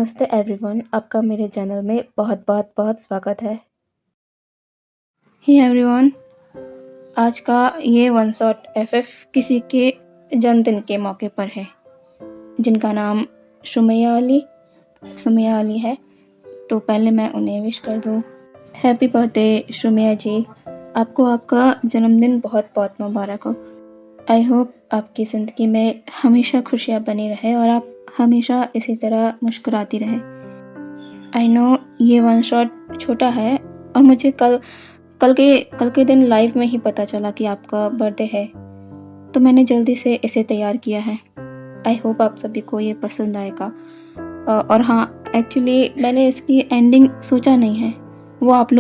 नमस्ते एवरीवन, आपका मेरे चैनल में बहुत बहुत बहुत स्वागत है। हे एवरीवन, आज का ये वन शॉट एफएफ किसी के जन्मदिन के मौके पर है, जिनका नाम सुमैया अली है। तो पहले मैं उन्हें विश कर दूँ। हैप्पी बर्थडे सुमैया जी, आपको आपका जन्मदिन बहुत बहुत मुबारक हो। आई होप आपकी ज़िंदगी में हमेशा खुशियाँ बनी रहे और आप हमेशा इसी तरह मुस्कुराती रहे। आई नो ये वन शॉट छोटा है और मुझे कल के दिन लाइव में ही पता चला कि आपका बर्थडे है, तो मैंने जल्दी से इसे तैयार किया है। आई होप आप सभी को ये पसंद आएगा। और हाँ, एक्चुअली मैंने इसकी एंडिंग सोचा नहीं है, वो आप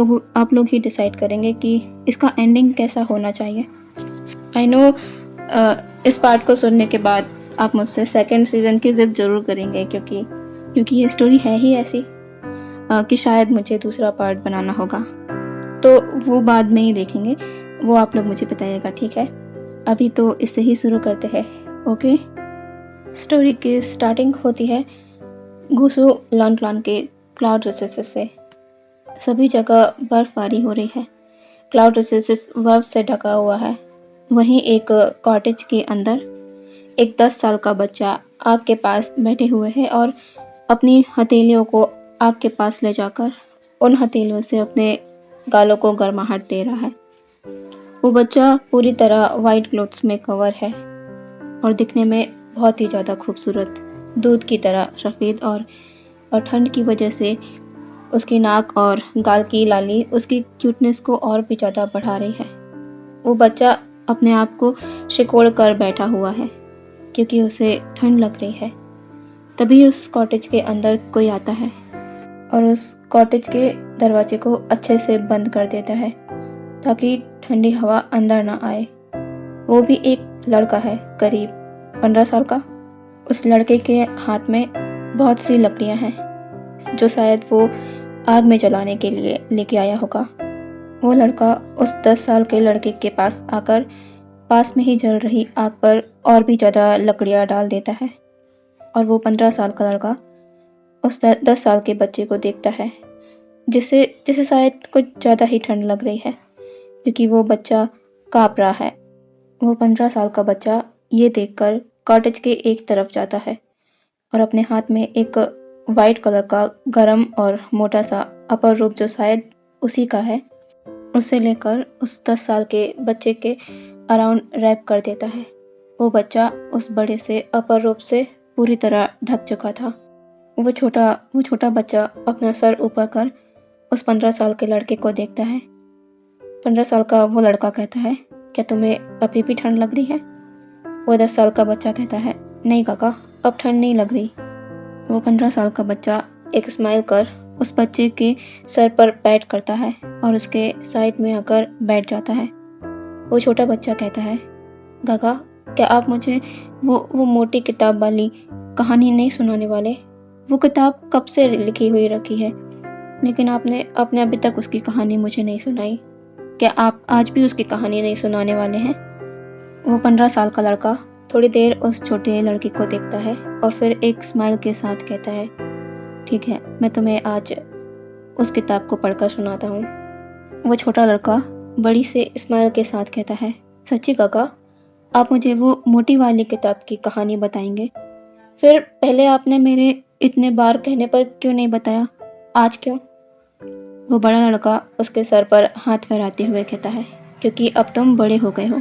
लोग ही डिसाइड करेंगे कि इसका एंडिंग कैसा होना चाहिए। आई नो इस पार्ट को सुनने के बाद आप मुझसे सेकंड सीज़न की ज़िद ज़रूर करेंगे, क्योंकि ये स्टोरी है ही ऐसी कि शायद मुझे दूसरा पार्ट बनाना होगा। तो वो बाद में ही देखेंगे, वो आप लोग मुझे बताइएगा, ठीक है? अभी तो इससे ही शुरू करते हैं, ओके? स्टोरी की स्टार्टिंग होती है गुसु लान के क्लाउड रिसोर्सेज से। सभी जगह बर्फबारी हो रही है। क्लाउड रिसोर्सेज बर्फ से ढका हुआ है। वहीं एक कॉटेज के अंदर एक 10 साल का बच्चा आग के पास बैठे हुए है और अपनी हथेलियों को आग के पास ले जाकर उन हथेलियों से अपने गालों को गर्माहट दे रहा है। वो बच्चा पूरी तरह वाइट क्लोथ्स में कवर है और दिखने में बहुत ही ज़्यादा खूबसूरत, दूध की तरह सफ़ेद, और ठंड की वजह से उसकी नाक और गाल की लाली उसकी क्यूटनेस को और भी ज़्यादा बढ़ा रही है। वो बच्चा अपने आप को सिकोड़ कर बैठा हुआ है क्योंकि उसे ठंड लग रही है। तभी उस कॉटेज के अंदर कोई आता है और उस कॉटेज के दरवाजे को अच्छे से बंद कर देता है ताकि ठंडी हवा अंदर ना आए। वो भी एक लड़का है, करीब 15 साल का। उस लड़के के हाथ में बहुत सी लकड़ियां हैं जो शायद वो आग में जलाने के लिए लेके आया होगा। वो लड़का उस 10 साल के लड़के के पास आकर पास में ही जल रही आग पर और भी ज़्यादा लकड़ियां डाल देता है और वो 15 साल का लड़का उस 10 साल के बच्चे को देखता है, जिसे शायद कुछ ज़्यादा ही ठंड लग रही है क्योंकि वो बच्चा काँप रहा है। वो 15 साल का बच्चा ये देखकर कॉटेज के एक तरफ जाता है और अपने हाथ में एक वाइट कलर का गरम और मोटा सा अपर रूप जो शायद उसी का है, उसे लेकर उस 10 साल के बच्चे के अराउंड रैप कर देता है। वो बच्चा उस बड़े से अपर रूप से पूरी तरह ढक चुका था। वो छोटा बच्चा अपना सर ऊपर कर उस 15 साल के लड़के को देखता है। 15 साल का वो लड़का कहता है, क्या तुम्हें अभी भी ठंड लग रही है? वो 10 साल का बच्चा कहता है, नहीं काका, अब ठंड नहीं लग रही। वो 15 साल का बच्चा एक स्माइल कर उस बच्चे के सर पर पैट करता है और उसके साइड में आकर बैठ जाता है। वो छोटा बच्चा कहता है, काका, क्या आप मुझे वो मोटी किताब वाली कहानी नहीं सुनाने वाले? वो किताब कब से लिखी हुई रखी है, लेकिन आपने अभी तक उसकी कहानी मुझे नहीं सुनाई। क्या आप आज भी उसकी कहानी नहीं सुनाने वाले हैं? वो 15 साल का लड़का थोड़ी देर उस छोटे लड़के को देखता है और फिर एक स्माइल के साथ कहता है, ठीक है, मैं तुम्हें आज उस किताब को पढ़कर सुनाता हूँ। वो छोटा लड़का बड़ी से स्माइल के साथ कहता है, सच्ची काका, आप मुझे वो मोटी वाली किताब की कहानी बताएंगे? फिर पहले आपने मेरे इतने बार कहने पर क्यों नहीं बताया? आज क्यों? वो बड़ा लड़का उसके सर पर हाथ फहराते हुए कहता है, क्योंकि अब तुम बड़े हो गए हो।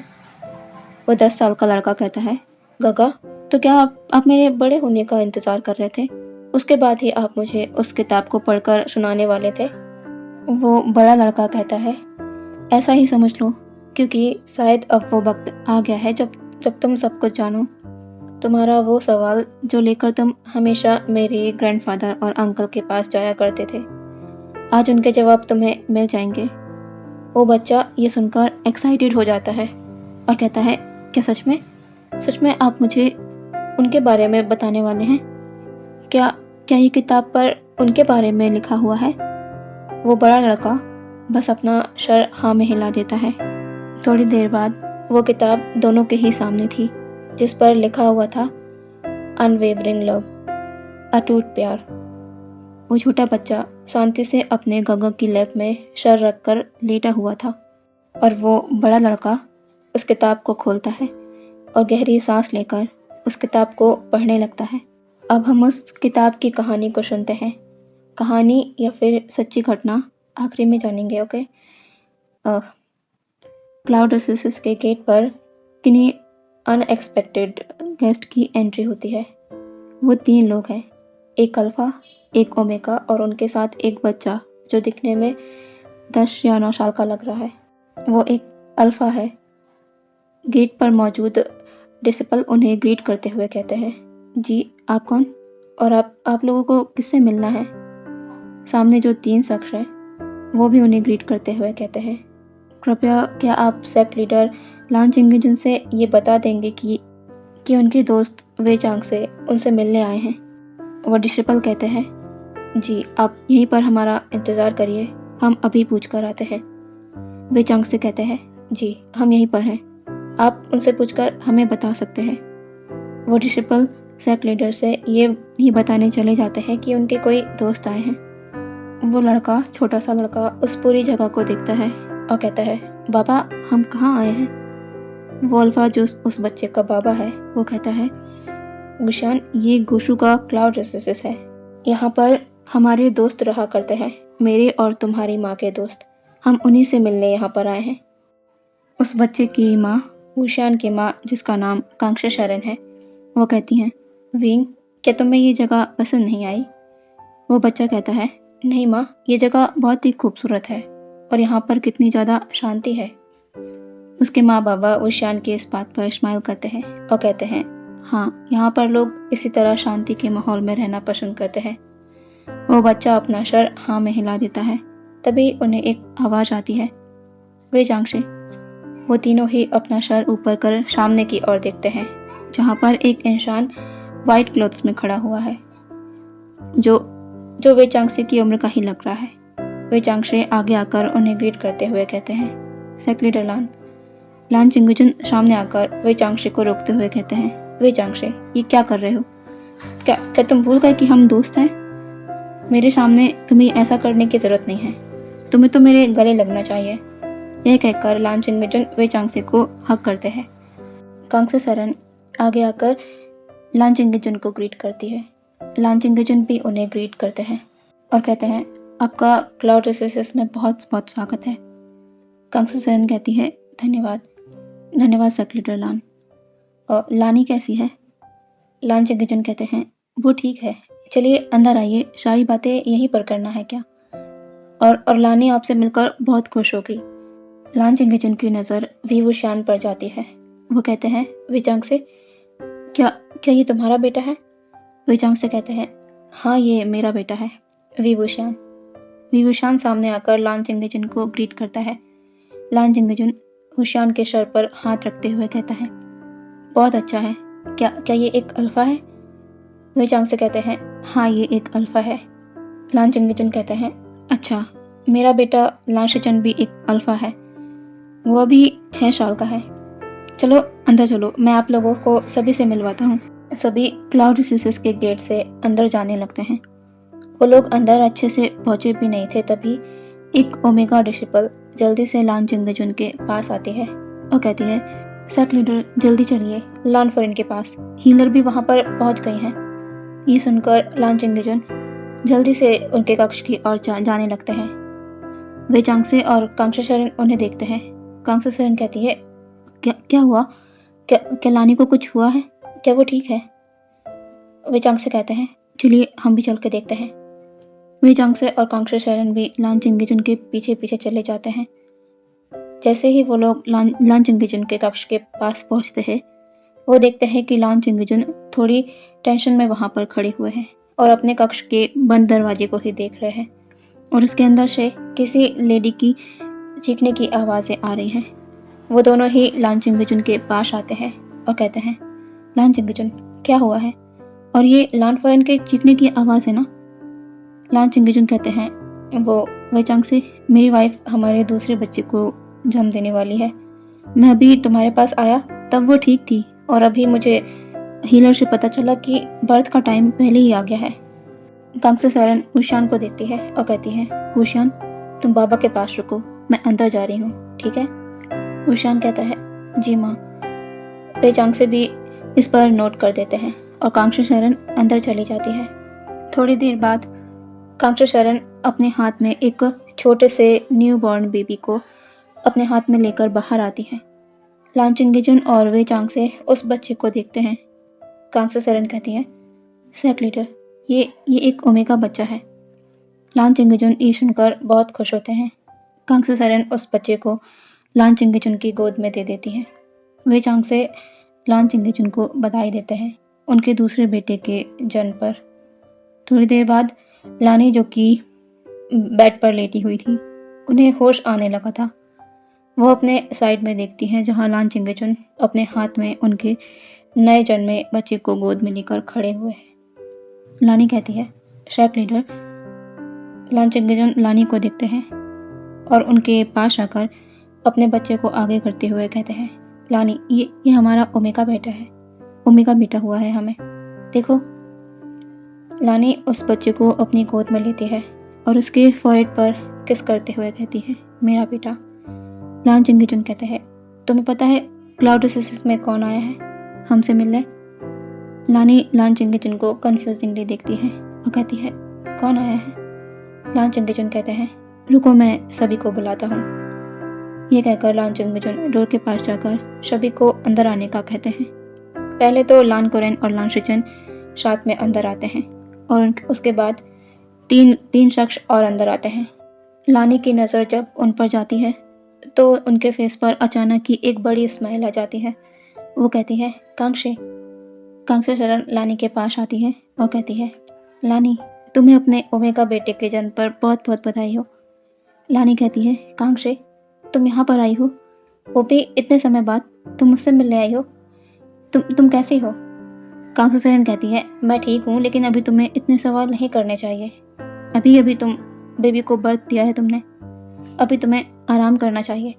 वो 10 साल का लड़का कहता है, काका, तो क्या आप मेरे बड़े होने का इंतज़ार कर रहे थे? उसके बाद ही आप मुझे उस किताब को पढ़कर सुनाने वाले थे? वो बड़ा लड़का कहता है, ऐसा ही समझ लो, क्योंकि शायद अब वो वक्त आ गया है जब तुम सब कुछ जानो। तुम्हारा वो सवाल जो लेकर तुम हमेशा मेरे ग्रैंडफादर और अंकल के पास जाया करते थे, आज उनके जवाब तुम्हें मिल जाएंगे। वो बच्चा ये सुनकर एक्साइटेड हो जाता है और कहता है, क्या सच में आप मुझे उनके बारे में बताने वाले हैं? क्या ये किताब पर उनके बारे में लिखा हुआ है? वो बड़ा लड़का बस अपना सर हाँ में हिला देता है। थोड़ी देर बाद वो किताब दोनों के ही सामने थी, जिस पर लिखा हुआ था, अनवेवरिंग लव, अटूट प्यार। वो छोटा बच्चा शांति से अपने गग्गा की लैप में सर रखकर लेटा हुआ था और वो बड़ा लड़का उस किताब को खोलता है और गहरी सांस लेकर उस किताब को पढ़ने लगता है। अब हम उस किताब की कहानी को सुनते हैं। कहानी या फिर सच्ची घटना आखिरी में जानेंगे। ओके। क्लाउड ओएसिस के गेट पर किन्हीं अनएक्सपेक्टेड गेस्ट की एंट्री होती है। वो 3 लोग हैं, एक अल्फा, एक ओमेगा और उनके साथ एक बच्चा जो दिखने में 10 या 9 साल का लग रहा है। वो एक अल्फा है। गेट पर मौजूद डिसिपल उन्हें ग्रीट करते हुए कहते हैं, जी आप कौन और आप लोगों को किससे मिलना है? सामने जो 3 शख्स हैं वो भी उन्हें ग्रीट करते हुए कहते हैं, कृपया क्या आप सेक्ट लीडर लान चिंगजन से ये बता देंगे कि उनके दोस्त वे चांग से उनसे मिलने आए हैं। वो डिसिपल कहते हैं, जी आप यहीं पर हमारा इंतज़ार करिए, हम अभी पूछ कर आते हैं। वे चांग से कहते हैं, जी हम यहीं पर हैं, आप उनसे पूछकर हमें बता सकते हैं। वो डिसिपल सेक्ट लीडर से ये बताने चले जाते हैं कि उनके कोई दोस्त आए हैं। वो लड़का, छोटा सा लड़का, उस पूरी जगह को देखता है और कहता है, बाबा हम कहाँ आए हैं? वो अल्फा जो उस बच्चे का बाबा है वो कहता है, गुशान ये गुशु का क्लाउड ओएसिस है, यहाँ पर हमारे दोस्त रहा करते हैं, मेरे और तुम्हारी माँ के दोस्त, हम उन्हीं से मिलने यहाँ पर आए हैं। उस बच्चे की माँ, गुशान की माँ जिसका नाम कांक्षा शरण है, वो कहती हैं, विंग क्या तुम्हें ये जगह पसंद नहीं आई? वो बच्चा कहता है, नहीं माँ, ये जगह बहुत ही खूबसूरत है और यहाँ पर कितनी ज़्यादा शांति है। उसके माँ बाबा गुशान के इस बात पर स्माइल करते हैं और कहते हैं, हाँ यहाँ पर लोग इसी तरह शांति के माहौल में रहना पसंद करते हैं। वो बच्चा अपना सर हाँ में हिला देता है। तभी उन्हें एक आवाज़ आती है, वे चांग से। वो तीनों ही अपना सर ऊपर कर सामने की ओर देखते हैं जहाँ पर एक इंसान वाइट क्लॉथ्स में खड़ा हुआ है जो वे चांगसे की उम्र का ही लग रहा है। वे चांगसे आगे आकर उन्हें ग्रीट करते हुए कहते हैं, सेक्ट लीडर लान चिंगजन सामने आकर वे चांगसे को रोकते हुए कहते हैं, वे चांगसे ये क्या कर रहे हो? क्या तुम भूल गए कि हम दोस्त हैं? मेरे सामने तुम्हें ऐसा करने की जरूरत नहीं है, तुम्हें तो मेरे गले लगना चाहिए। यह कहकर लान चिंगजन वे चांगसे को हक करते हैं। कांग्से सरन आगे आकर लान चिंगजन को ग्रीट करती है। लान चिंगजन भी उन्हें ग्रीट करते हैं और कहते हैं, आपका क्लाउड ओएसिस में बहुत बहुत स्वागत है। कांग्से सरन कहती है, धन्यवाद सेक्ट लीडर लान। और लानी कैसी है? लान चिंगजन कहते हैं, वो ठीक है, चलिए अंदर आइए, सारी बातें यहीं पर करना है क्या? और लानी आपसे मिलकर बहुत खुश होगी। लान चिंगजन की नज़र वी वुशान पर जाती है। वो कहते हैं, वी चांग से क्या ये तुम्हारा बेटा है? वी चांग से कहते हैं, हाँ ये मेरा बेटा है। वी वुशान सामने आकर लान चिंगजन को ग्रीट करता है। लान वुशान के सर पर हाथ रखते हुए कहता है, बहुत अच्छा है, क्या ये एक अल्फा है? वे चांग से कहते हैं, हाँ ये एक अल्फा है। लान चिंगजन कहते हैं, अच्छा मेरा बेटा लान शिचन भी एक अल्फा है, वो भी 6 साल का है। चलो अंदर चलो, मैं आप लोगों को सभी से मिलवाता हूँ। सभी क्लाउड ओएसिस के गेट से अंदर जाने लगते हैं। वो लोग अंदर अच्छे से पहुंचे भी नहीं थे, तभी एक ओमेगा डिसिपल जल्दी से लान चिंगजन के पास आती है और कहती है, सेक्ट लीडर जल्दी चलिए लान फरिन के पास, हीलर भी वहाँ पर पहुँच गई हैं। ये सुनकर लान चिंगजन जल्दी से उनके कक्ष की ओर जाने लगते हैं। वे चांगसे और कांक्षा शरण उन्हें देखते हैं। कांक्षा शरण कहती है, क्या हुआ? क्या लानी को कुछ हुआ है? क्या वो ठीक है? वे चांगसे कहते हैं, चलिए हम भी चल के देखते हैं। वे चांगसे और कांक्षा शरण भी लान चिंगजन के पीछे पीछे चले जाते हैं। जैसे ही वो लोग लान चिंगजन के कक्ष के पास पहुंचते हैं, वो देखते हैं कि लान चिंगजन थोड़ी टेंशन में वहां पर खड़े हुए हैं और अपने कक्ष के बंद दरवाजे को ही देख रहे हैं और उसके अंदर से किसी लेडी की चीखने की आवाज़ें आ रही हैं। वो दोनों ही लान चिंगजन के पास आते हैं और कहते हैं, लान चिंगजन क्या हुआ है? और ये लान फरन के चीखने की आवाज़ है ना? लान चिंगजन कहते हैं, वो चांग से मेरी वाइफ हमारे दूसरे बच्चे को जन्म देने वाली है। मैं अभी तुम्हारे पास आया तब वो ठीक थी और अभी मुझे हीलर से पता चला कि बर्थ का टाइम पहले ही आ गया है। कांगसे सेरन ऊशान को देखती है और कहती है, ऊशान तुम बाबा के पास रुको, मैं अंदर जा रही हूँ, ठीक है? ऊशान कहता है, जी माँ। वे चांगसे भी इस पर नोट कर देते हैं और कांगसे सेरन अंदर चली जाती है। थोड़ी देर बाद कांगसे सेरन अपने हाथ में एक छोटे से न्यू बॉर्न बेबी को अपने हाथ में लेकर बाहर आती है। लान चिंगेजुन और वे चांगसे उस बच्चे को देखते हैं। कांगसे सेरन कहती है, सेक लीडर, ये एक ओमेगा बच्चा है। लान चिंगेजुन ये सुनकर बहुत खुश होते हैं। कांगसे सेरन उस बच्चे को लान चिंगेजुन की गोद में दे देती है। वे चांगसे लान चिंगेजुन को बधाई देते हैं उनके दूसरे बेटे के जन्म पर। थोड़ी देर बाद लानी, जो कि बेड पर लेटी हुई थी, उन्हें होश आने लगा था। वो अपने साइड में देखती हैं जहां लान चिंगेजुन अपने हाथ में उनके नए जन्मे बच्चे को गोद में लेकर खड़े हुए हैं। लानी कहती है, शेक लीडर। लान चिंगेजुन लानी को देखते हैं और उनके पास आकर अपने बच्चे को आगे करते हुए कहते हैं, लानी, ये हमारा ओमेगा बेटा है, ओमेगा बेटा हुआ है हमें, देखो। लानी उस बच्चे को अपनी गोद में लेती है और उसके फोrehead पर किस करते हुए कहती है, मेरा बेटा। लान चिंगेजुन कहते हैं, तुम्हें पता है क्लाउड रिसेसिस में कौन आया है हमसे मिलने? लानी लान चिंगेजुन को कंफ्यूजिंगली देखती है और कहती है, कौन आया है? लान चिंगेजुन कहते हैं, रुको मैं सभी को बुलाता हूँ। ये कहकर लान चिंगेजुन डोर के पास जाकर सभी को अंदर आने का कहते हैं। पहले तो लान कुरेन और लान शिचन साथ में अंदर आते हैं और उसके बाद तीन शख्स और अंदर आते हैं। लानी की नज़र जब उन पर जाती है तो उनके फेस पर अचानक ही एक बड़ी स्माइल आ जाती है। वो कहती है, कांगसे सेरन लानी के पास आती है और कहती है, लानी, तुम्हें अपने ओमेगा बेटे के जन्म पर बहुत बहुत बधाई हो। लानी कहती है, कांगसे, तुम यहाँ पर आई हो, वो भी इतने समय बाद, तुम मुझसे मिलने आई हो, तुम कैसी हो? कांगसे सेरन कहती है, मैं ठीक हूँ, लेकिन अभी तुम्हें इतने सवाल नहीं करने चाहिए। अभी तुम बेबी को बर्थ दिया है तुमने, अभी तुम्हें आराम करना चाहिए।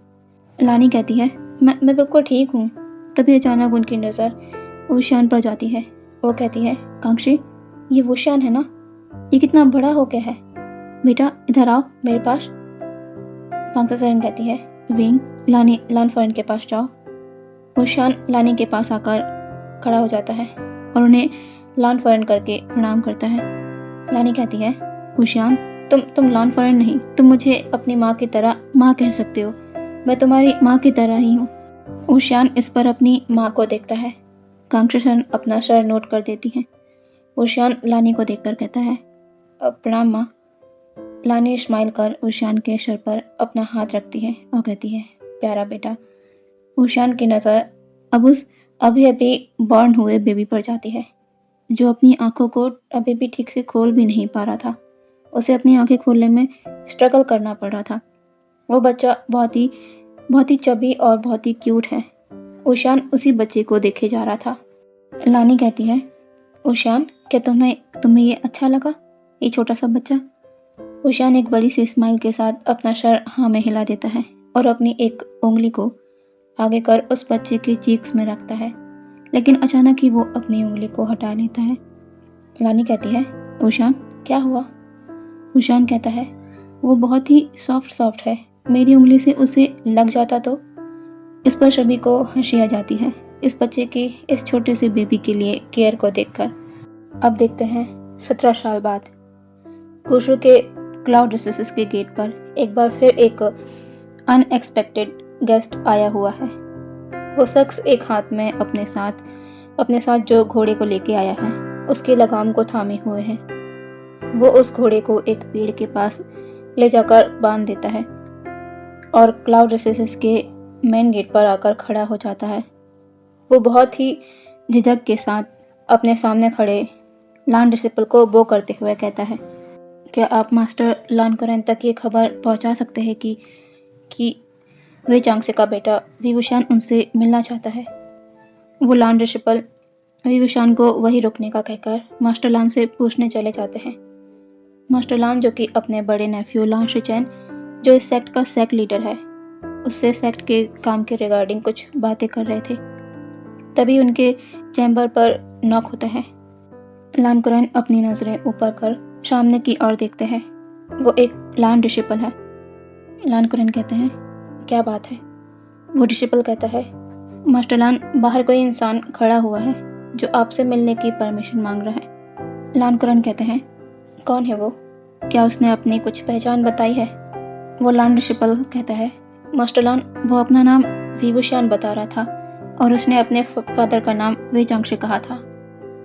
लानी कहती है, मैं बिल्कुल ठीक हूँ। तभी अचानक उनकी नज़र ऊशान पर जाती है। वो कहती है, कांगसे, ये ऊशान है ना? ये कितना बड़ा हो गया है। बेटा इधर आओ मेरे पास। कांगसे सेरन कहती है, विंग, लान फॉरेन के पास जाओ। ऊशान लानी के पास आकर खड़ा हो जाता है और उन्हें लान फॉरेन करके प्रणाम करता है। लानी कहती है, ऊशान, तुम लान फॉरेन नहीं, तुम मुझे अपनी माँ की तरह माँ कह सकते हो। मैं तुम्हारी माँ की तरह ही हूँ। ऊशान इस पर अपनी माँ को देखता है। कांगसे सेरन अपना सर नोट कर देती है। ऊशान लानी को देखकर कहता है, प्रणाम माँ। लानी स्माइल कर ऊशान के सर पर अपना हाथ रखती है और कहती है, प्यारा बेटा। ऊशान की नज़र अब उस अभी बॉर्न हुए बेबी पर जाती है, जो अपनी आंखों को अभी भी ठीक से खोल भी नहीं पा रहा था। उसे अपनी आंखें खोलने में स्ट्रगल करना पड़ रहा था। वो बच्चा बहुत ही चबी और बहुत ही क्यूट है। ऊशान उसी बच्चे को देखे जा रहा था। लानी कहती है, ऊशान, क्या तुम्हें ये अच्छा लगा, ये छोटा सा बच्चा? ऊशान एक बड़ी सी स्माइल के साथ अपना सर हाँ में हिला देता है और अपनी एक उंगली को आगे कर उस बच्चे के चीक्स में रखता है, लेकिन अचानक ही वो अपनी उंगली को हटा लेता है। लानी कहती है, ऊशान, क्या हुआ? ऊशान कहता है, वो बहुत ही सॉफ्ट है, मेरी उंगली से उसे लग जाता तो। इस पर सभी को हंसी आ जाती है इस बच्चे की इस छोटे से बेबी के लिए केयर को देखकर। अब देखते हैं 17 साल बाद कुशु के क्लाउड रिसेसिस के गेट पर एक बार फिर एक अनएक्सपेक्टेड गेस्ट आया हुआ है। वो शख्स एक हाथ में अपने साथ जो घोड़े को लेके आया है उसकी लगाम को थामे हुए है। वो उस घोड़े को एक पेड़ के पास ले जाकर बांध देता है और क्लाउड रिसेसिस के मेन गेट पर आकर खड़ा हो जाता है। वो बहुत ही झिझक के साथ अपने सामने खड़े लान डिसिपल को बो करते हुए कहता है, क्या आप मास्टर लान कुरेन तक ये खबर पहुंचा सकते हैं कि वे चांगसे का बेटा विवुशान उनसे मिलना चाहता है? वो लान डिसिपल विवुशान को वही रुकने का कहकर मास्टर लान से पूछने चले जाते हैं। मास्टर लान, जो कि अपने बड़े नेफ्यू लान शिचेन, जो इस सेक्ट का सेक्ट लीडर है, उससे सेक्ट के काम के रिगार्डिंग कुछ बातें कर रहे थे। तभी उनके चैम्बर पर नॉक होता है। लान कुरेन अपनी नज़रें ऊपर कर सामने की ओर देखते हैं। वो एक लान डिसिपल है। लान कुरैन कहते हैं, क्या बात है? वो डिसिपल कहता है, मास्टर लान, बाहर कोई इंसान खड़ा हुआ है जो आपसे मिलने की परमिशन मांग रहा है। लान कुरैन कहते हैं, कौन है वो? क्या उसने अपनी कुछ पहचान बताई है? वो लान डिसिपल कहता है, मास्टर लान, वो अपना नाम विवुशियान बता रहा था और उसने अपने फादर का नाम वेचांग से कहा था।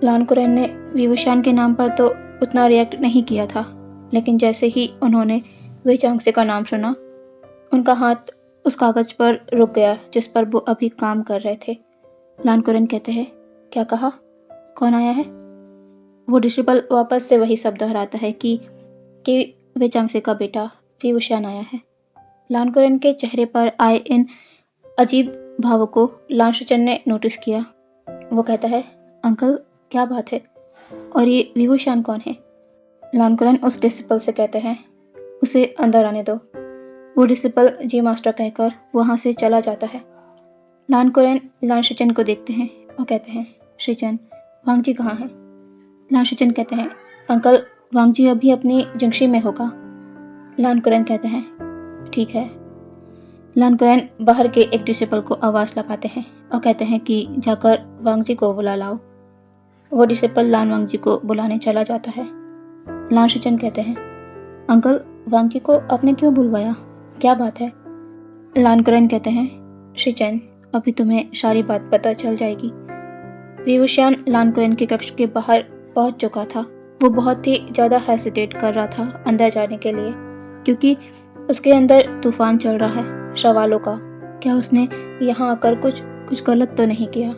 लान कुरैन ने विवुशियान के नाम पर तो उतना रिएक्ट नहीं किया था, लेकिन जैसे ही उन्होंने वेचांग से का नाम सुना, उनका हाथ उस कागज पर रुक गया जिस पर वो अभी काम कर रहे थे। लान कुरैन कहते हैं, क्या कहा? कौन आया है? वो डिसिपल वापस से वही शब्द दोहराता है कि वेचांग से का बेटा विवुशियान आया है। लान कुरैन के चेहरे पर आए इन अजीब भावों को लान शिचन ने नोटिस किया। वो कहता है, अंकल, क्या बात है? और ये विवुशियान कौन है? लान कुरैन उस डिसिपल से कहते हैं, उसे अंदर आने दो। वो डिसिपल जी मास्टर कहकर वहाँ से चला जाता है। लान कुरैन लान शिचन को देखते हैं और कहते हैं, शिचन, वांग जी कहाँ हैं? लान शिचन कहते हैं, अंकल, वांग जी अभी अपनी जंक्शी में होगा। लान कुरैन कहते हैं, ठीक है। लान कुरैन बाहर के एक डिसिपल को आवाज़ लगाते हैं और कहते हैं कि जाकर वांग जी को बुला लाओ। वो डिसिपल लान वांग जी को बुलाने चला जाता है। लान शिचन कहते हैं, अंकल, वांग जी को आपने क्यों बुलवाया? क्या बात है? लान कुरैन कहते हैं, शिचन, अभी तुम्हें सारी बात पता चल जाएगी। विवुशियान लान कुरैन के कक्ष के बाहर पहुंच चुका था। वो बहुत ही ज़्यादा हेसिटेट कर रहा था अंदर जाने के लिए, क्योंकि उसके अंदर तूफान चल रहा है सवालों का। क्या उसने यहाँ आकर कुछ गलत तो नहीं किया?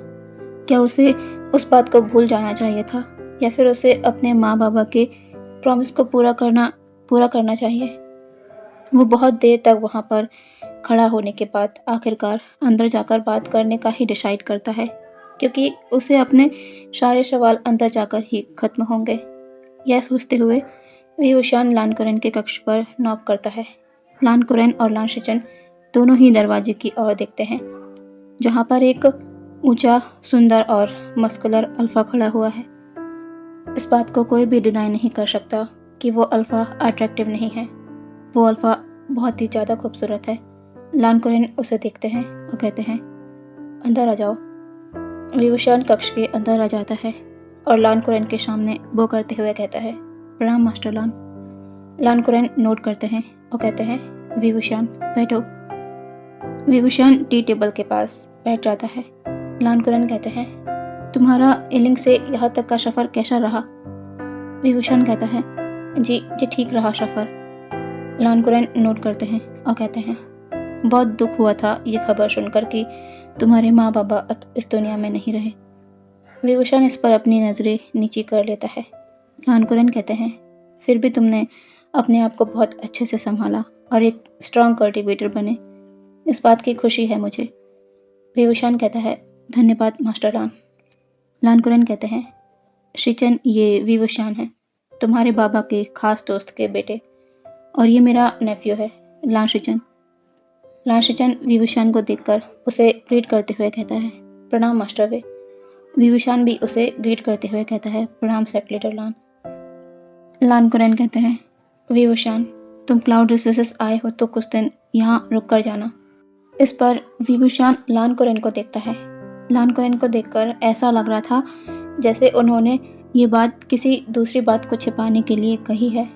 क्या उसे उस बात को भूल जाना चाहिए था, या फिर उसे अपने माँ बाबा के प्रॉमिस को पूरा करना चाहिए? वो बहुत देर तक वहाँ पर खड़ा होने के बाद आखिरकार अंदर जाकर बात करने का ही डिसाइड करता है, क्योंकि उसे अपने सारे सवाल अंदर जाकर ही खत्म होंगे। यह सोचते हुए विवुशियान लान कुरैन के कक्ष पर नॉक करता है। लान कुरैन और लान शिचन दोनों ही दरवाजे की ओर देखते हैं, जहाँ पर एक ऊंचा, सुंदर और मस्कुलर अल्फा खड़ा हुआ है। इस बात को कोई भी डिनाई नहीं कर सकता कि वो अल्फा अट्रैक्टिव नहीं है। वो अल्फा बहुत ही ज़्यादा खूबसूरत है। लान कुरैन उसे देखते हैं और कहते हैं, अंदर आ जाओ। विवुशियान कक्ष के अंदर आ जाता है और लान कुरैन के सामने बो करते हुए कहता है, प्रणाम मास्टर लान। लान कुरैन नोट करते हैं और कहते हैं, विवुशियान, बैठो। विवुशियान टी टेबल के पास बैठ जाता है। लान कुरैन कहते हैं, तुम्हारा इलिंग से यहाँ तक का सफ़र कैसा रहा? विवुशियान कहता है, जी ठीक रहा सफ़र। लान कुरैन नोट करते हैं और कहते हैं, बहुत दुख हुआ था ये खबर सुनकर कि तुम्हारे माँ बाबा अब इस दुनिया में नहीं रहे। विवुशियान इस पर अपनी नज़रें नीची कर लेता है। लान कुरैन कहते हैं, फिर भी तुमने अपने आप को बहुत अच्छे से संभाला और एक स्ट्रॉन्ग कल्टिवेटर बने, इस बात की खुशी है मुझे। विवुशियान कहता है, धन्यवाद मास्टर लान। लान कुरैन कहते हैं, शिचन, ये विवुशियान है, तुम्हारे बाबा के खास दोस्त के बेटे, और ये मेरा नेफ्यू है, लान शिचन। लान शिचन विवुशियान को देखकर उसे ग्रीट करते हुए कहता है, प्रणाम मास्टर वे। विवुशियान भी उसे ग्रीट करते हुए कहता है, प्रणाम सेक्रेटर लान। लान कुरैन कहते हैं, विवुशियान, तुम क्लाउड रिसोर्सेस आए हो तो कुछ दिन यहाँ रुक कर जाना। इस पर विवुशियान लान कुरैन को देखता है। लान कुरैन को देखकर ऐसा लग रहा था जैसे उन्होंने ये बात किसी दूसरी बात को छिपाने के लिए कही है।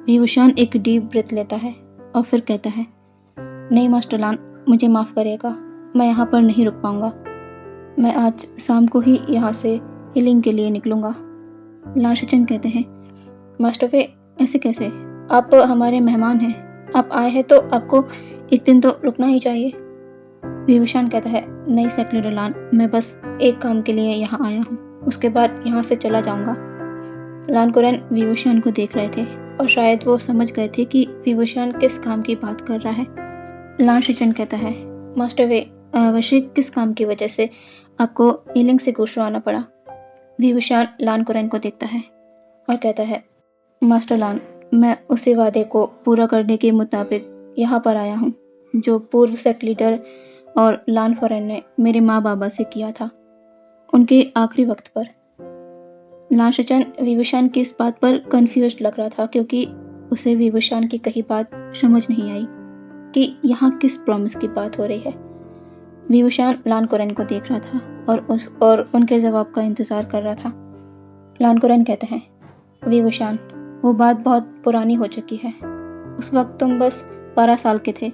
विवुशियान एक डीप ब्रेथ लेता है और फिर कहता है, नहीं मास्टर लान, मुझे माफ़ करिएगा, मैं यहाँ पर नहीं रुक पाऊँगा। मैं आज शाम को ही यहाँ से हीलिंग के लिए निकलूँगा। लान शिचन कहते हैं, मास्टर वे, ऐसे कैसे? आप हमारे मेहमान हैं, आप आए हैं तो आपको एक दिन तो रुकना ही चाहिए। विवुशियान कहता है, नहीं सेक्रेटर लान, मैं बस एक काम के लिए यहाँ आया हूँ, उसके बाद यहाँ से चला जाऊँगा। लान कुरैन विवुशियान को देख रहे थे और शायद वो समझ गए थे कि विवुशियान किस काम की बात कर रहा है। लान शिचन कहता है, मास्टर वे, वैसे किस काम की वजह से आपको हीलिंग से गुस्सा आना पड़ा? विवुशियान लान कुरैन को देखता है और कहता है, मास्टर लान, मैं उसी वादे को पूरा करने के मुताबिक यहाँ पर आया हूँ जो पूर्व सेक्ट लीडर और लान फॉरेन ने मेरे माँ बाबा से किया था, उनके आखिरी वक्त पर। लांशचन विभूषण की इस बात पर कंफ्यूज लग रहा था, क्योंकि उसे विभूषण की कही बात समझ नहीं आई कि यहाँ किस प्रॉमिस की बात हो रही है। विभूषण लानकुरन को देख रहा था और उनके जवाब का इंतजार कर रहा था। लानकुरन कहते हैं, विभूषण, वो बात बहुत पुरानी हो चुकी है। उस वक्त तुम बस 12 साल के थे।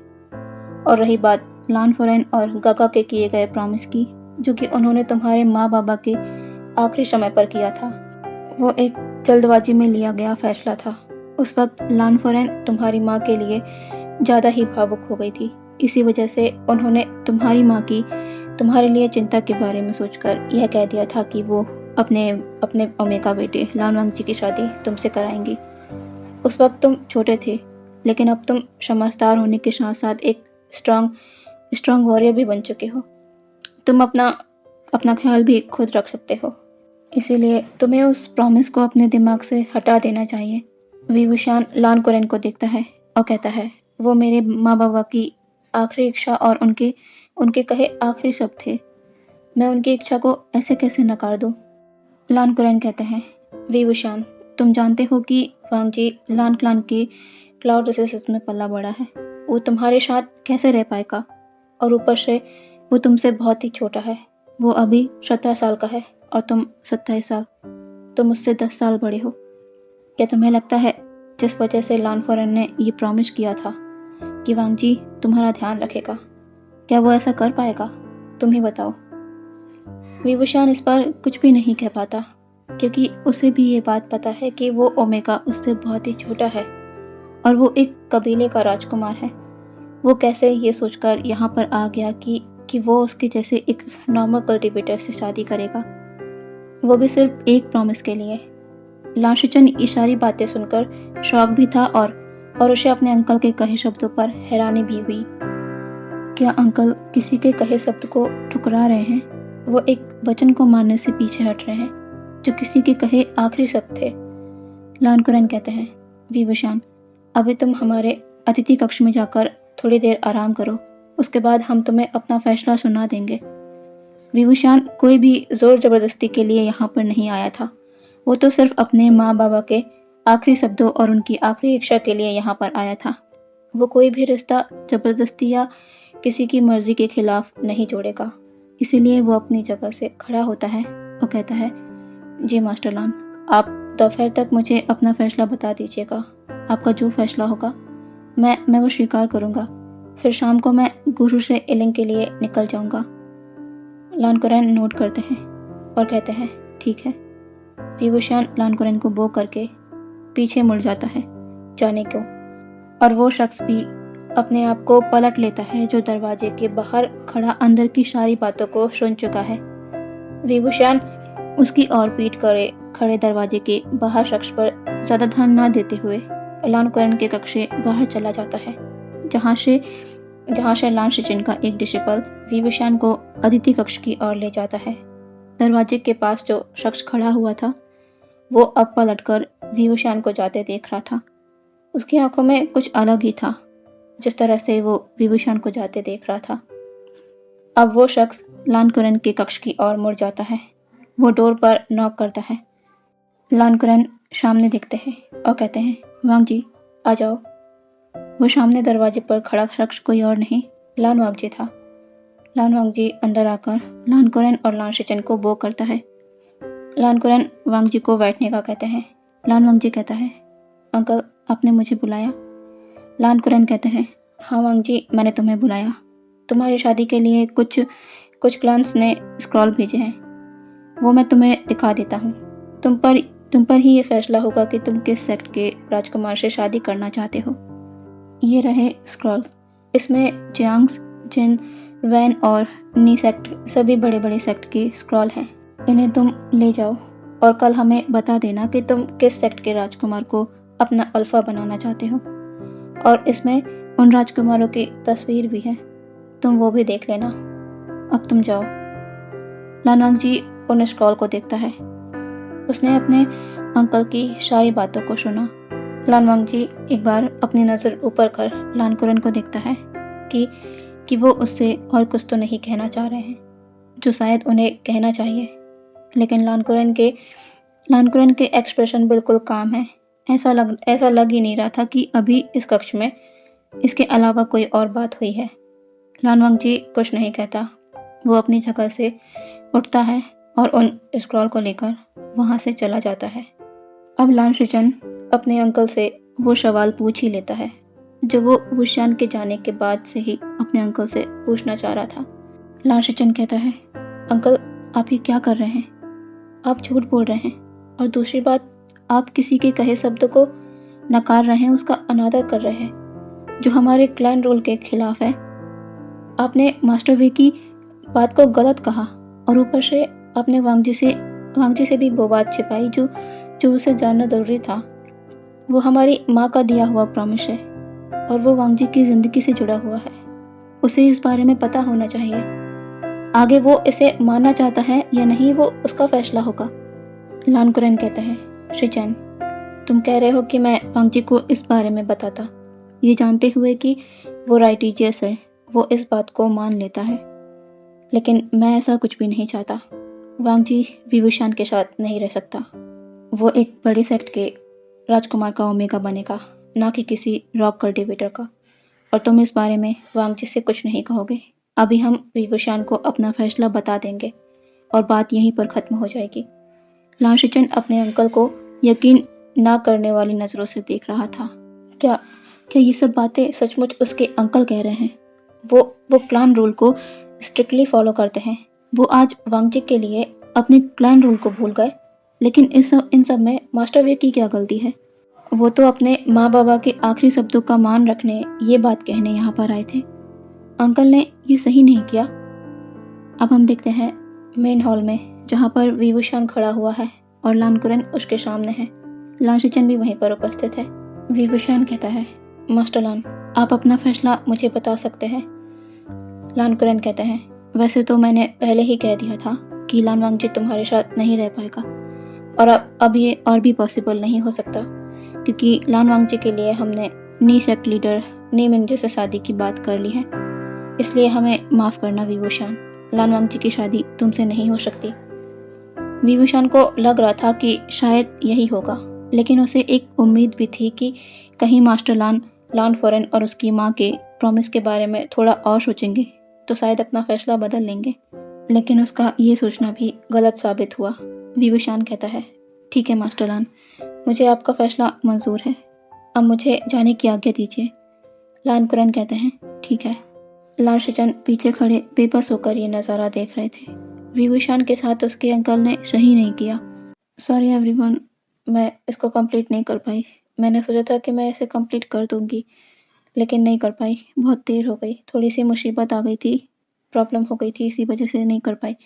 और रही बात लानफोरेन और गागा के किए गए प्रॉमिस की, जो कि उन्होंने तुम्हारे माँ बाबा के आखिरी समय पर किया था, वो एक जल्दबाजी में लिया गया फैसला था। उस वक्त लानफोरेन तुम्हारी माँ के लिए ज़्यादा ही भावुक हो गई थी। इसी वजह से उन्होंने तुम्हारी माँ की तुम्हारे लिए चिंता के बारे में सोचकर यह कह दिया था कि वो अपने ओमेगा बेटे लानवांगजी की शादी तुमसे कराएंगी। उस वक्त तुम छोटे थे, लेकिन अब तुम समझदार होने के साथ साथ एक स्ट्रॉन्ग वॉरियर भी बन चुके हो। तुम अपना ख्याल भी खुद रख सकते हो। इसीलिए तुम्हें उस प्रॉमिस को अपने दिमाग से हटा देना चाहिए। विभूषण लानकुरन को देखता है और कहता है, वो मेरे माँ बाबा की आखिरी इच्छा और उनके कहे आखिरी शब्द थे। मैं उनकी इच्छा को ऐसे कैसे नकार दूं? लानकुरन कहते हैं, विभूषण, तुम जानते हो कि वांगजी लान क्लान के क्लाउड रिसोर्सेज में पला बड़ा है। वो तुम्हारे साथ कैसे रह पाएगा? और ऊपर से वो तुमसे बहुत ही छोटा है। वो अभी 17 साल का है और तुम 27 साल। तुम उससे 10 साल बड़े हो। क्या तुम्हें लगता है जिस वजह से लानफोरेन ने ये प्रॉमिस किया था कि वांगजी तुम्हारा ध्यान रखेगा, क्या वो ऐसा कर पाएगा? तुम ही बताओ। विभूषण इस पर कुछ भी नहीं कह पाता, क्योंकि उसे भी ये बात पता है कि वो ओमेगा उससे बहुत ही छोटा है और वो एक कबीले का राजकुमार है। वो कैसे ये सोचकर यहाँ पर आ गया कि वो उसके जैसे एक नॉर्मल कल्टीवेटर से शादी करेगा, वो भी सिर्फ एक प्रॉमिस के लिए। लांशचन ये सारी बातें सुनकर शॉक भी था और उसे अपने अंकल के कहे शब्दों पर हैरानी भी हुई। क्या अंकल किसी के कहे शब्द को ठुकरा रहे हैं? वो एक वचन को मानने से पीछे हट रहे हैं जो किसी के कहे आखिरी शब्द थे। लानकुरन कहते हैं, विभूषण, अभी तुम हमारे अतिथि कक्ष में जाकर थोड़ी देर आराम करो, उसके बाद हम तुम्हें अपना फैसला सुना देंगे। विभूषण कोई भी जोर जबरदस्ती के लिए यहाँ पर नहीं आया था। वो तो सिर्फ अपने माँ बाबा के आखिरी शब्दों और उनकी आखिरी इच्छा के लिए यहाँ पर आया था। वो कोई भी रिश्ता जबरदस्ती या किसी की मर्जी के खिलाफ नहीं जोड़ेगा। इसीलिए वो अपनी जगह से खड़ा होता है और कहता है, जी मास्टर लान, आप दोपहर तक मुझे अपना फैसला बता दीजिएगा। आपका जो फैसला होगा मैं वो स्वीकार करूँगा। फिर शाम को मैं गुरु से इलिंग के लिए निकल जाऊँगा। लानकुरन नोट करते हैं और कहते हैं, ठीक है। विभूषण लानकुरन को बो करके पीछे मुड़ जाता है जाने को, और वो शख्स भी अपने आप को पलट लेता है जो दरवाजे के बाहर खड़ा अंदर की सारी बातों को सुन चुका है। विभूषण उसकी ओर पीठ करे खड़े दरवाजे के बाहर शख्स पर ज्यादा ध्यान न देते हुए लानकुरन के कक्ष से बाहर चला जाता है, जहाँ से लांशचन का एक डिसिपल विभूषण को अतिथि कक्ष की ओर ले जाता है। दरवाजे के पास जो शख्स खड़ा हुआ था वो अब पलटकर विभूषण को जाते देख रहा था। उसकी आंखों में कुछ अलग ही था जिस तरह से वो विभूषण को जाते देख रहा था। अब वो शख्स लानकुरन के कक्ष की ओर मुड़ जाता है। वो डोर पर नॉक करता है। लानकुरन सामने दिखते हैं और कहते हैं, वांगजी आ जाओ। वो सामने दरवाजे पर खड़ा शख्स कोई और नहीं, लान वांगजी था। लान वांगजी अंदर आकर लानकुरन और लांशचन को बो करता है। लानकुरन वांगजी को बैठने का कहते हैं। लान वांगजी कहता है, अंकल आपने मुझे बुलाया? लानकुरन कहते हैं, हाँ वांगजी, मैंने तुम्हें बुलाया। तुम्हारी शादी के लिए कुछ क्लान्स ने स्क्रॉल भेजे हैं, वो मैं तुम्हें दिखा देता हूँ। तुम पर ही ये फैसला होगा कि तुम किस सेक्ट के राजकुमार से शादी करना चाहते हो। ये रहे स्क्रॉल। इसमें जियांग्स, जिन, वैन और नी सेक्ट, सभी बड़े बड़े सेक्ट के स्क्रॉल हैं। इन्हें तुम ले जाओ और कल हमें बता देना कि तुम किस सेक्ट के राजकुमार को अपना अल्फा बनाना चाहते हो। और इसमें उन राजकुमारों की तस्वीर भी है, तुम वो भी देख लेना। अब तुम जाओ। लानवांग जी उन स्क्रॉल को देखता है। उसने अपने अंकल की सारी बातों को सुना। लानवांग जी एक बार अपनी नज़र ऊपर कर लानकुरन को देखता है कि वो उससे और कुछ तो नहीं कहना चाह रहे हैं जो शायद उन्हें कहना चाहिए, लेकिन लानकुरन के लानकुरन के एक्सप्रेशन बिल्कुल काम है। ऐसा लग ही नहीं रहा था कि अभी इस कक्ष में इसके अलावा कोई और बात हुई है। लान वांगजी कुछ नहीं कहता। वो अपनी जगह से उठता है और उन स्क्रॉल को लेकर वहाँ से चला जाता है। अब लान शिचन अपने अंकल से वो सवाल पूछ ही लेता है जो वो वुशियान के जाने के बाद से ही अपने अंकल से पूछना चाह रहा था। लान शिचन कहता है, अंकल आप ये क्या कर रहे हैं? आप झूठ बोल रहे हैं, और दूसरी बात आप किसी के कहे शब्द को नकार रहे हैं, उसका अनादर कर रहे हैं जो हमारे क्लैन रूल के खिलाफ है। आपने मास्टर वे की बात को गलत कहा और ऊपर से आपने वांगजी से भी वो बात छिपाई जो उसे जानना जरूरी था। वो हमारी माँ का दिया हुआ प्रॉमिस है और वो वांगजी की जिंदगी से जुड़ा हुआ है। उसे इस बारे में पता होना चाहिए। आगे वो इसे मानना चाहता है या नहीं वो उसका फैसला होगा। लानकुरन कहता है, शिचन तुम कह रहे हो कि मैं वांगजी को इस बारे में बताता, ये जानते हुए कि वो राइटिजियस है, वो इस बात को मान लेता है। लेकिन मैं ऐसा कुछ भी नहीं चाहता। वांगजी विवुशियान के साथ नहीं रह सकता। वो एक बड़े सेक्ट के राजकुमार का ओमेगा बनेगा, ना कि किसी रॉक कल्टिवेटर का। और तुम इस बारे में वांगजी से कुछ नहीं कहोगे। अभी हम विवुशियान को अपना फैसला बता देंगे और बात यहीं पर खत्म हो जाएगी। लान शिचन अपने अंकल को यकीन ना करने वाली नजरों से देख रहा था। क्या ये सब बातें सचमुच उसके अंकल कह रहे हैं? वो क्लैन रूल को स्ट्रिक्टली फॉलो करते हैं। वो आज वांगजी के लिए अपने क्लैन रूल को भूल गए। लेकिन इन सब में मास्टर वे की क्या गलती है? वो तो अपने माँ बाबा के आखिरी शब्दों का मान रखने, ये बात कहने यहाँ पर आए थे। अंकल ने ये सही नहीं किया। अब हम देखते हैं मेन हॉल में, जहाँ पर विवुशियान खड़ा हुआ है और लानकुरन उसके सामने है। लान शिचन भी वहीं पर उपस्थित है। विवुशियान कहता है, मास्टर लान आप अपना फैसला मुझे बता सकते हैं। लानकुरन कहते हैं, वैसे तो मैंने पहले ही कह दिया था कि लान वांगजी तुम्हारे साथ नहीं रह पाएगा, और अब ये और भी पॉसिबल नहीं हो सकता, क्योंकि लान वांगजी के लिए हमने नी सेक्ट लीडर नी मिंगजे से शादी की बात कर ली है। इसलिए हमें माफ़ करना विवुशियान, लान वांगजी की शादी तुमसे नहीं हो सकती। विवुशियान को लग रहा था कि शायद यही होगा, लेकिन उसे एक उम्मीद भी थी कि कहीं मास्टर लान फॉरेन और उसकी माँ के प्रॉमिस के बारे में थोड़ा और सोचेंगे तो शायद अपना फैसला बदल लेंगे। लेकिन उसका ये सोचना भी गलत साबित हुआ। विवुशियान कहता है, ठीक है मास्टर लान, मुझे आपका फैसला मंजूर है। अब मुझे जाने की आज्ञा दीजिए। लानकुरन कहते हैं, ठीक है। लान शिचन पीछे खड़े बेबस होकर ये नज़ारा देख रहे थे। विवुशियान के साथ उसके अंकल ने सही नहीं किया। सॉरी एवरीवन, मैं इसको कंप्लीट नहीं कर पाई। मैंने सोचा था कि मैं इसे कंप्लीट कर दूंगी, लेकिन नहीं कर पाई। बहुत देर हो गई, थोड़ी सी मुसीबत आ गई थी, प्रॉब्लम हो गई थी, इसी वजह से नहीं कर पाई।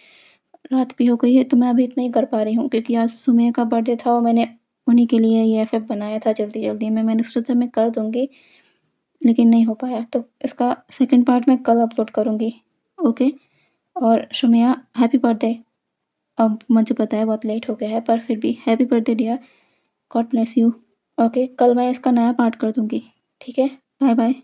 रात भी हो गई है तो मैं अभी इतना ही कर पा रही हूँ, क्योंकि आज सुमैया का बर्थडे था और मैंने उन्हीं के लिए ये एफएफ बनाया था जल्दी में। मैंने सोचा था मैं कर दूंगी, लेकिन नहीं हो पाया। तो इसका सेकंड पार्ट मैं कल अपलोड करूँगी। ओके, और सुमैया हैप्पी बर्थडे। अब मुझे पता है बहुत लेट हो गया है, पर फिर भी happy birthday dear, God bless you. Okay, कल मैं इसका नया पार्ट कर दूंगी। ठीक है, बाय बाय।